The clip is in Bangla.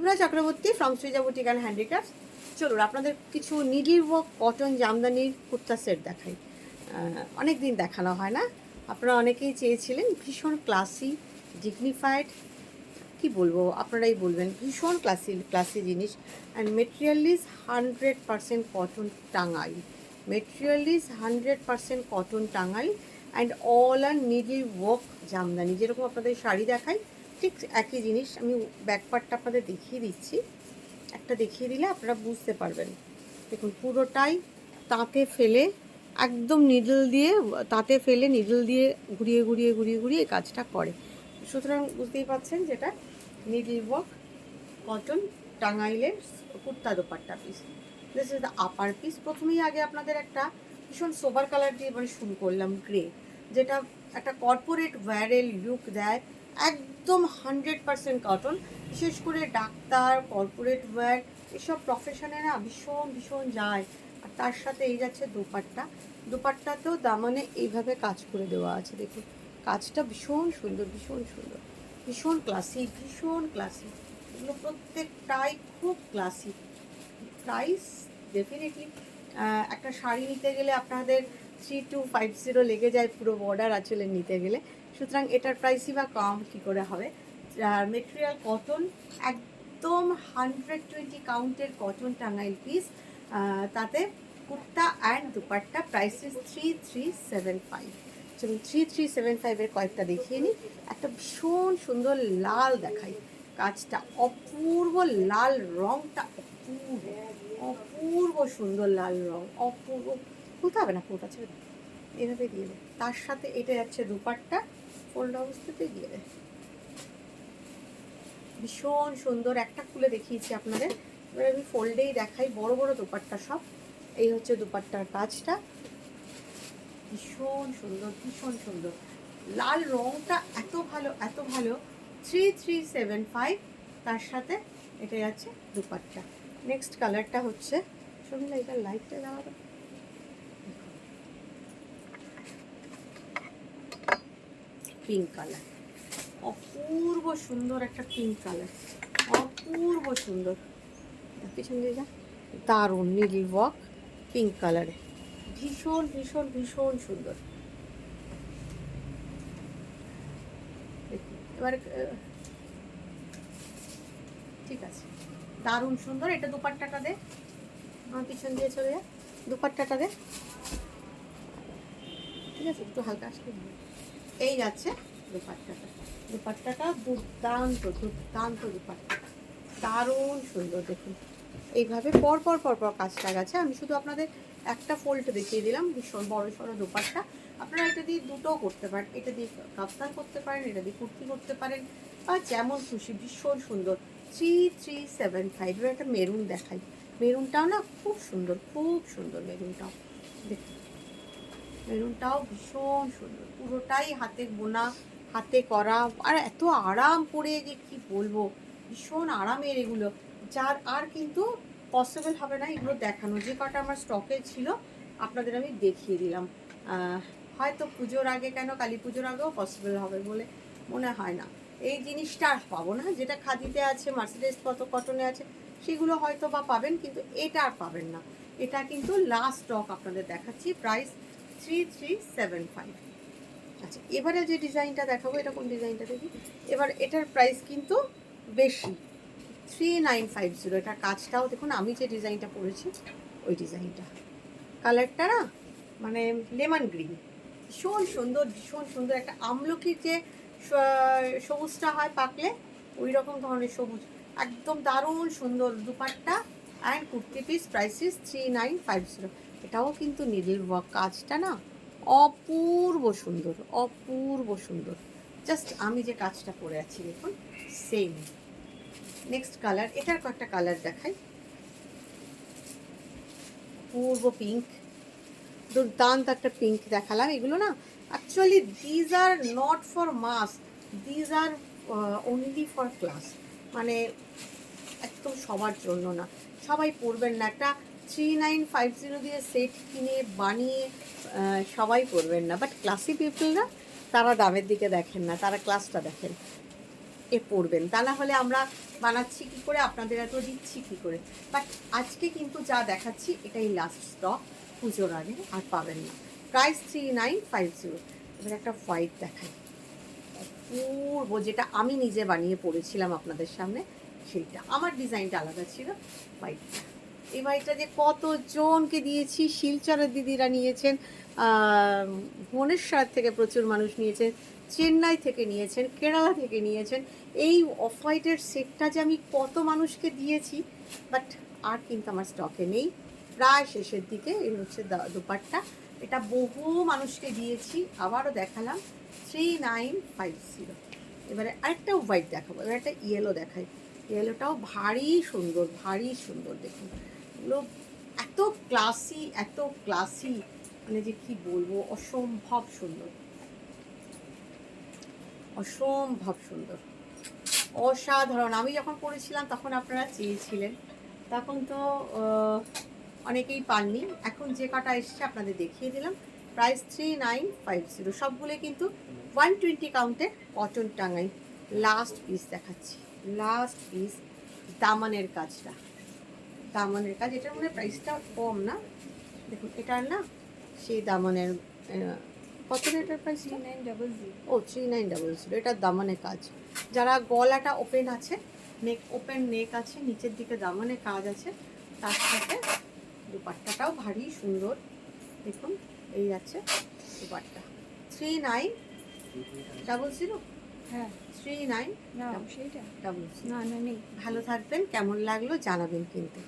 Shubhra Chakraborty from Srija boutique and handicrafts. চলুন আপনাদের কিছু নিডল ওয়ার্ক কটন জামদানির কুর্তা সেট দেখাই। অনেক দিন দেখানো হয় না, আপনারা অনেকেই চেয়েছিলেন। ভীষণ ক্লাসি, ডিগনিফাইড, কি বলবো আপনারাই বলবেন, ভীষণ ক্লাসি জিনিস। And material is 100% cotton Tangail. Material is 100% cotton Tangail and all are needle work Jamdani. যেরকম আপনাদের শাড়ি দেখাই ঠিক একই জিনিস। আমি ব্যাকপার্টটা আপনাদের দেখিয়ে দিচ্ছি, একটা দেখিয়ে দিলে আপনারা বুঝতে পারবেন। দেখুন পুরোটাই তাঁতে ফেলে, একদম নিডল দিয়ে, তাঁতে ফেলে নিডল দিয়ে ঘুরিয়ে ঘুরিয়ে ঘুরিয়ে ঘুরিয়ে এই কাজটা করে। সুতরাং বুঝতেই পারছেন যেটা নিডল ওয়ার্ক কটন টাঙ্গাইলের kurta dupatta piece. This is the upper piece. প্রথমেই আগে আপনাদের একটা ভীষণ সোবার কালার দিয়ে এবারে শুরু করলাম, গ্রে, যেটা একটা কর্পোরেট ওয়্যারের লুক দেয়। একদম 100% কটন। বিশেষ করে ডাক্তার, কর্পোরেট ওয়্যার, এসব প্রফেশনে না ভীষণ ভীষণ যায়। আর তার সাথে এই যাচ্ছে দোপাট্টা। দোপাট্টাতেও দামানে এইভাবে কাজ করে দেওয়া আছে। দেখুন কাজটা ভীষণ সুন্দর, ভীষণ সুন্দর, ভীষণ ক্লাসি, ভীষণ ক্লাসি। এগুলো প্রত্যেকটাই খুব ক্লাসি। প্রাইস ডেফিনেটলি একটা শাড়ি নিতে গেলে আপনাদের 3250 লেগে যায় পুরো বর্ডার আঁচলে নিতে গেলে। সুতরাং এটার প্রাইসই বা কম কী করে হবে। আর মেটেরিয়াল কটন, একদম 120 কাউন্টের কটন টাঙ্গাইল পিস। তাতে kurta and dupatta. Price is 3375। চলুন 3375-এর কয়েকটা দেখিয়ে নিই। একটা ভীষণ সুন্দর লাল দেখাই, কাজটা অপূর্ব, লাল রঙটা অপূর্ব, অপূর্ব সুন্দর লাল রঙ, অপূর্ব। খুলতে হবে না, পুরোটা ছেড়ে দেয়, এভাবে দিয়ে দেয়। তার সাথে এটা যাচ্ছে দুপাট্টা, ফোল্ড অবস্থাতে দিয়ে দেয়। ভীষণ সুন্দর, একটা খুলে দেখিয়েছি আপনাদের, এবার আমি ফোল্ডেই দেখাই। বড় বড় দুপাট্টা সব। এই হচ্ছে দুপাট্টার কাজটা, ভীষণ সুন্দর, ভীষণ সুন্দর। লাল রঙটা এত ভালো, এত ভালো। 3375। তার সাথে এটা যাচ্ছে দুপাট্টা। নেক্সট কালারটা হচ্ছে, শর্মিলা এটা লাইটটা লাগাবে, পিঙ্ক কালার। অপূর্ব সুন্দর একটা পিঙ্ক কালার, অপূর্ব সুন্দর। পিছন দিয়ে যা, দারুণ নীল ওয়ার্ক পিঙ্ক কালারে, ভীষণ ভীষণ ভীষণ সুন্দর। দেখুন এবার ঠিক আছে, দারুণ সুন্দর। এটা দুপাট্টাটা দে, আমার পিছন দিয়ে চলে যা, দুপাট্টাটা দে, ঠিক আছে, একটু হালকা আসলে। এই যাচ্ছে দুপাট্টাটা। দুপাট্টাটা দুর্দান্ত, দুর্দান্ত দুপাট্টা, দারুণ সুন্দর। দেখুন এইভাবে পর পর পর পর কাজটা গেছে। আমি শুধু আপনাদের একটা ফোল্ড দেখিয়ে দিলাম। ভীষণ বড় সড়ো দুপাট্টা। আপনারা এটা দিয়ে দুটোও করতে পারেন, এটা দিয়ে কাফতান করতে পারেন, এটা দিয়ে কুর্তি করতে পারেন, বা যেমন খুশি। ভীষণ সুন্দর। 3375। এবার একটা মেরুন দেখাই। মেরুনটাও না খুব সুন্দর, খুব সুন্দর মেরুনটাও। দেখুন মেরুনটাও ভীষণ সুন্দর, পুরোটাই হাতে বোনা, হাতে করা, আর এত আরাম করে যে কি বলবো, ভীষণ আরামের এগুলো। যার আর কিন্তু পসিবল হবে না এগুলো দেখানো। যে কটা আমার স্টকে ছিল আপনাদের আমি দেখিয়ে দিলাম। হয়তো পুজোর আগে, কেন কালী পুজোর আগেও পসিবল হবে বলে মনে হয় না। এই জিনিসটা আর পাবো না। যেটা খাদিতে আছে, মার্সিডিজ কটনে আছে, সেগুলো হয়তো বা পাবেন, কিন্তু এটা আর পাবেন না। এটা কিন্তু লাস্ট স্টক আপনাদের দেখাচ্ছি। প্রাইস 3375। আচ্ছা এবারে যে ডিজাইনটা দেখাবো, এটা কোন ডিজাইনটা দেখি। এবার এটার প্রাইস কিন্তু বেশি, 3950। এটার কাজটাও দেখুন, আমি যে ডিজাইনটা পরেছি ওই ডিজাইনটা। কালারটা না মানে লেমন গ্রিন, ভীষণ সুন্দর, ভীষণ সুন্দর। একটা আমলকির যে সবুজটা হয় পাকলে, ওই রকম ধরনের সবুজ, একদম দারুণ সুন্দর। Dupatta and kurti piece. Price is 3950। এটাও কিন্তু নিডল ওয়ার্ক, কাজটা না অপূর্ব সুন্দর, অপূর্ব সুন্দর। জাস্ট আমি যে কাজটা করে আছি দেখুন, সেম। নেক্সট কালার, এটার কয়েকটা কালার দেখাই। পূর্ব পিঙ্ক, দুর্দান্ত একটা পিঙ্ক দেখালাম। এগুলো না actually these are not for mass, these are only for class. মানে একদম সবার জন্য না, সবাই পরবেন না। একটা 3950 দিয়ে সেট কিনে বানিয়ে সবাই পরবেন না। বাট ক্লাসি পিপলরা, তারা দামের দিকে দেখেন না, তারা ক্লাসটা দেখেন। এ পরবেন, তা না হলে আমরা বানাচ্ছি কী করে, আপনাদের এত দিচ্ছি কী করে। বাট আজকে কিন্তু যা দেখাচ্ছি এটাই লাস্ট স্টক, পুজোর আগে আর পাবেন না। প্রাইস 3950। এবার একটা হোয়াইট দেখাই, পূর্ব যেটা আমি নিজে বানিয়ে পরেছিলাম আপনাদের সামনে, সেইটা আমার ডিজাইনটা আলাদা ছিল। হোয়াইটটা, এই হোয়াইটটা যে কতজনকে দিয়েছি, শিলচরের দিদিরা নিয়েছেন, ভুবনেশ্বর থেকে প্রচুর মানুষ নিয়েছেন, চেন্নাই থেকে নিয়েছেন, কেরালা থেকে নিয়েছেন। এই অফ হোয়াইটের সেটটা যে আমি কত মানুষকে দিয়েছি, বাট আর কিন্তু আমার স্টকে নেই, প্রায় শেষের দিকে। এই হচ্ছে দুপাট্টা, এটা বহু মানুষকে দিয়েছি, আবারও দেখালাম 3950। এবারে আরেকটা হোয়াইট দেখাবো, এবার একটা ইয়েলো দেখাই। ইয়েলোটাও ভারী সুন্দর, ভারী সুন্দর। দেখুন এগুলো এত ক্লাসি, এত ক্লাসি, মানে যে কি বলবো, অসম্ভব সুন্দর, অসম্ভব সুন্দর, অসাধারণ। আমি যখন পড়েছিলাম তখন আপনারা চেয়েছিলেন, তখন তো অনেকেই পাননি। এখন যে কটা এসছে আপনাদের দেখিয়ে দিলাম। প্রাইস 3950। সবগুলো কিন্তু 120 কাউন্টে কটন টাঙাই। লাস্ট পিস দেখাচ্ছি, লাস্ট পিস, দামানের কাজটা, দামানের কাজ। এটার মনে প্রাইসটা কম না, দেখুন এটার না সেই দামানের, কত এটার প্রাইস? 3900। ও 3900। এটার দামানের কাজ, যারা গলাটা ওপেন আছে, নেক ওপেন নেক আছে, নিচের দিকে দামানে কাজ আছে, তার সাথে দুপাট্টাটাও ভারী সুন্দর। দেখুন এই আছে দুপাট্টা, 3900। হ্যাঁ 3900। না সেইটা ডাবল। না না নেই। ভালো থাকবেন, কেমন লাগলো জানাবেন কিন্তু।